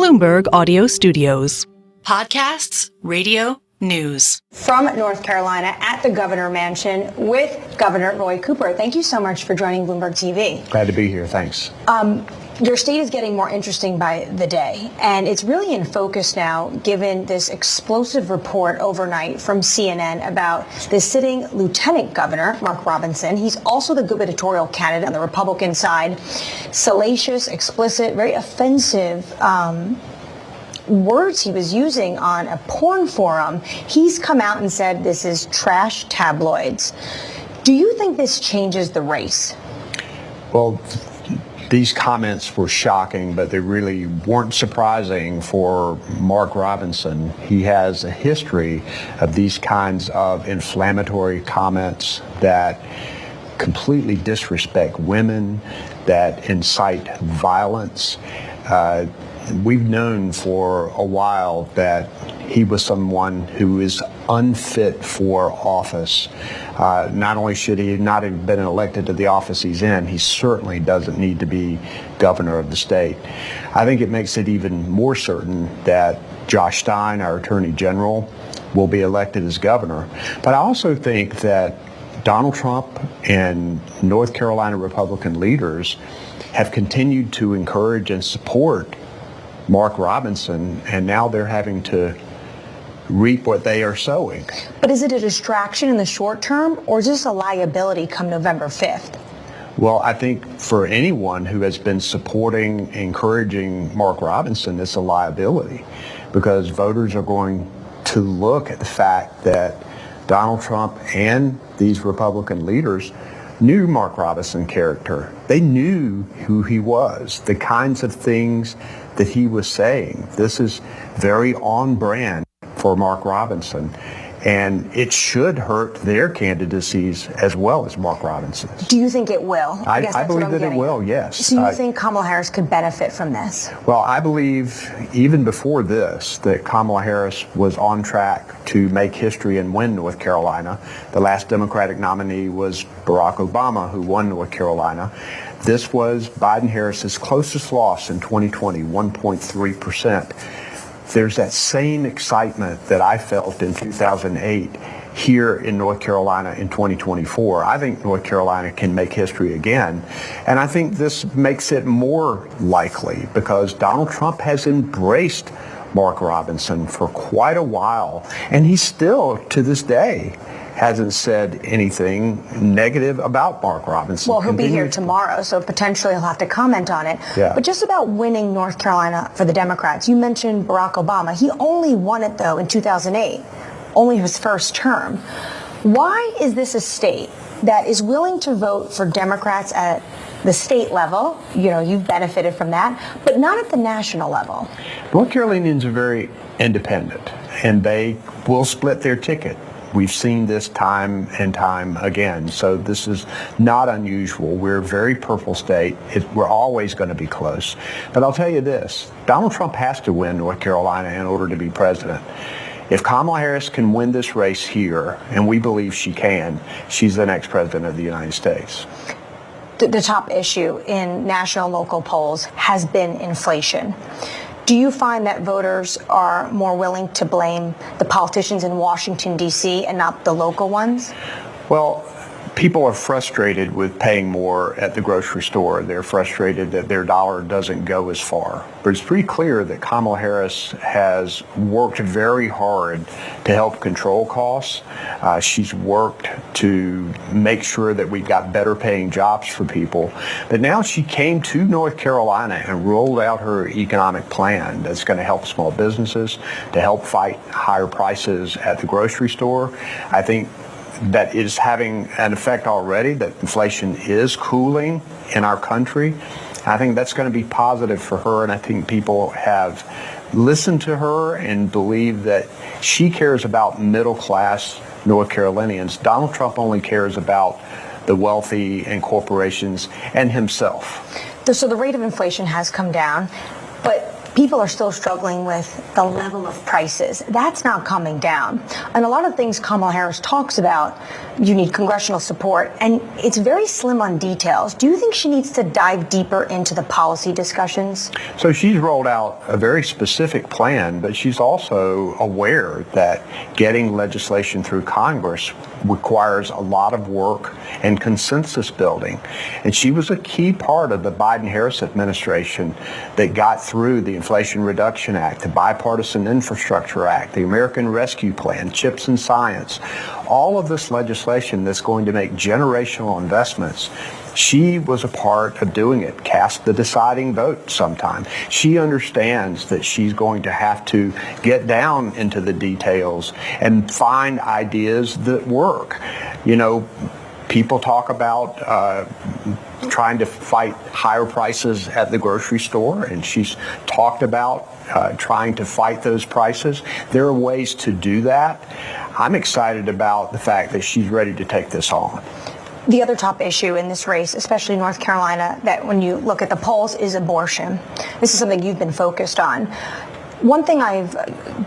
Bloomberg Audio Studios. Podcasts, radio, news. From North Carolina at the Governor Mansion with Governor Roy Cooper. Thank you so much for joining Bloomberg TV. Glad to be here. Thanks. Your state is getting more interesting by the day, and it's really in focus now given this explosive report overnight from CNN about the sitting lieutenant governor, Mark Robinson. He's also the gubernatorial candidate on the Republican side. Salacious, explicit, very offensive words he was using on a porn forum. He's come out and said this is trash tabloids. Do you think this changes the race? Well, these comments were shocking, but they really weren't surprising for Mark Robinson. He has a history of these kinds of inflammatory comments that completely disrespect women, that incite violence. We've known for a while that he was someone who is unfit for office. Not only should he not have been elected to the office he's in, he certainly doesn't need to be governor of the state. I think it makes it even more certain that Josh Stein, our Attorney General, will be elected as governor. But I also think that Donald Trump and North Carolina Republican leaders have continued to encourage and support Mark Robinson, and now they're having to reap what they are sowing. But is it a distraction in the short term, or is this a liability come November 5th? Well, I think for anyone who has been supporting, encouraging Mark Robinson, it's a liability, because voters are going to look at the fact that Donald Trump and these Republican leaders knew Mark Robinson character. They knew who he was, the kinds of things that he was saying. This is very on brand for Mark Robinson, and it should hurt their candidacies as well as Mark Robinson's. Do you think it will? I believe that it will, yes. So you think Kamala Harris could benefit from this? Well, I believe even before this that Kamala Harris was on track to make history and win North Carolina. The last Democratic nominee was Barack Obama, who won North Carolina. This was Biden-Harris's closest loss in 2020, 1.3%. There's that same excitement that I felt in 2008 here in North Carolina in 2024. I think North Carolina can make history again. And I think this makes it more likely because Donald Trump has embraced Mark Robinson for quite a while. And he still, to this day, hasn't said anything negative about Mark Robinson. Well, he'll be here tomorrow, so potentially he'll have to comment on it. Yeah. But just about winning North Carolina for the Democrats, you mentioned Barack Obama. He only won it, though, in 2008, only his first term. Why is this a state that is willing to vote for Democrats at the state level? You know, you've benefited from that, but not at the national level. North Carolinians are very independent, and they will split their ticket. We've seen this time and time again, so this is not unusual. We're a very purple state. We're always going to be close. But I'll tell you this, Donald Trump has to win North Carolina in order to be president. If Kamala Harris can win this race here, and we believe she can, she's the next president of the United States. The top issue in national and local polls has been inflation. Do you find that voters are more willing to blame the politicians in Washington, D.C. and not the local ones? Well, people are frustrated with paying more at the grocery store. They're frustrated that their dollar doesn't go as far. But it's pretty clear that Kamala Harris has worked very hard to help control costs. She's worked to make sure that we've got better paying jobs for people. But now she came to North Carolina and rolled out her economic plan that's going to help small businesses, to help fight higher prices at the grocery store. I think that is having an effect already, that inflation is cooling in our country. I think that's going to be positive for her, and I think people have listened to her and believe that she cares about middle-class North Carolinians. Donald Trump only cares about the wealthy and corporations and himself. So the rate of inflation has come down, but people are still struggling with the level of prices. That's not coming down. And a lot of things Kamala Harris talks about, you need congressional support, and it's very slim on details. Do you think she needs to dive deeper into the policy discussions? So she's rolled out a very specific plan, but she's also aware that getting legislation through Congress requires a lot of work and consensus building. And she was a key part of the Biden-Harris administration that got through the Inflation Reduction Act, the Bipartisan Infrastructure Act, the American Rescue Plan, CHIPS and Science, all of this legislation that's going to make generational investments. She was a part of doing it, cast the deciding vote sometime. She understands that she's going to have to get down into the details and find ideas that work. You know, people talk about trying to fight higher prices at the grocery store, and she's talked about trying to fight those prices. There are ways to do that. I'm excited about the fact that she's ready to take this on. The other top issue in this race, especially North Carolina, that when you look at the polls, is abortion. This is something you've been focused on. One thing I've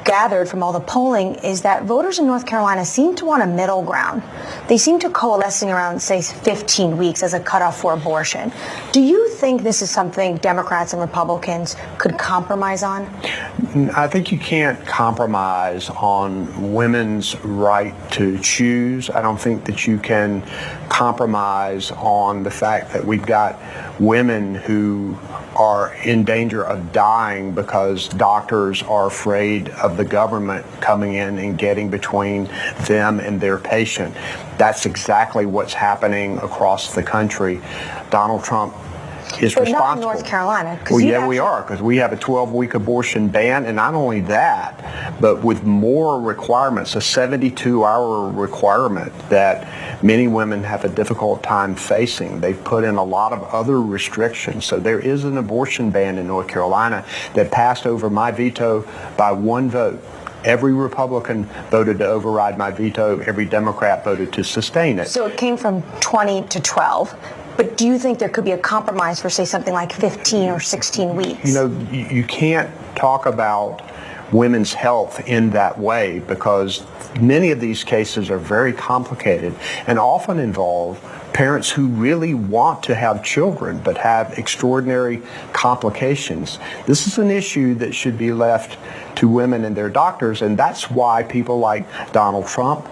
gathered from all the polling is that voters in North Carolina seem to want a middle ground. They seem to coalescing around, say, 15 weeks as a cutoff for abortion. Do you think this is something Democrats and Republicans could compromise on? I think you can't compromise on women's right to choose. I don't think that you can compromise on the fact that we've got women who are in danger of dying because doctors are afraid of the government coming in and getting between them and their patient. That's exactly what's happening across the country. Donald Trump is responsible. But not in North Carolina. Well, yeah, we are, because we have a 12-week abortion ban, and not only that, but with more requirements, a 72-hour requirement that many women have a difficult time facing. They've put in a lot of other restrictions. So there is an abortion ban in North Carolina that passed over my veto by one vote. Every Republican voted to override my veto. Every Democrat voted to sustain it. So it came from 20 to 12. But do you think there could be a compromise for, say, something like 15 or 16 weeks? You know, you can't talk about women's health in that way, because many of these cases are very complicated and often involve parents who really want to have children but have extraordinary complications. This is an issue that should be left to women and their doctors, and that's why people like Donald Trump,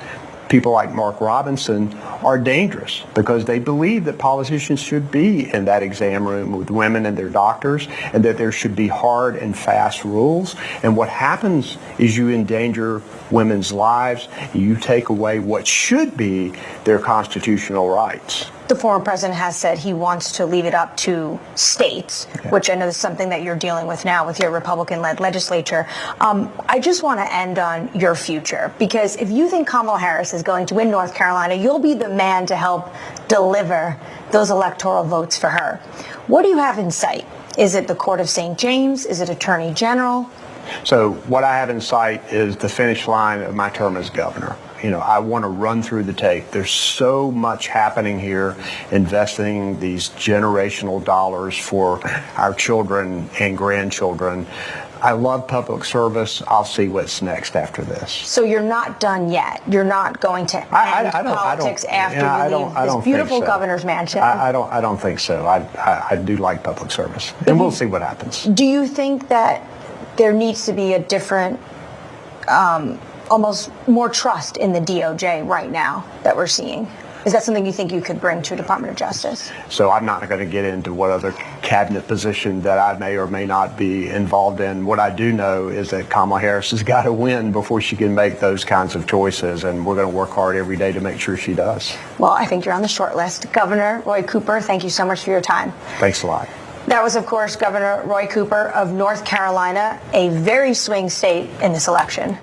people like Mark Robinson are dangerous, because they believe that politicians should be in that exam room with women and their doctors, and that there should be hard and fast rules. And what happens is you endanger women's lives. You take away what should be their constitutional rights. The former president has said he wants to leave it up to states, which I know is something that you're dealing with now with your Republican-led legislature. I just want to end on your future, because if you think Kamala Harris is going to win North Carolina, you'll be the man to help deliver those electoral votes for her. What do you have in sight? Is it the Court of St. James? Is it Attorney General? So what I have in sight is the finish line of my term as governor. You know, I want to run through the tape. There's so much happening here, investing these generational dollars for our children and grandchildren. I love public service. I'll see what's next after this. So you're not done yet. You're not going to end politics after you leave this beautiful governor's mansion. I don't think so. I do like public service, and we'll see what happens. Do you think that there needs to be a different, almost more trust in the DOJ right now that we're seeing? Is that something you think you could bring to Department of Justice? So I'm not going to get into what other cabinet position that I may or may not be involved in. What I do know is that Kamala Harris has got to win before she can make those kinds of choices, and we're going to work hard every day to make sure she does. Well, I think you're on the short list. Governor Roy Cooper, thank you so much for your time. Thanks a lot. That was, of course, Governor Roy Cooper of North Carolina, a very swing state in this election.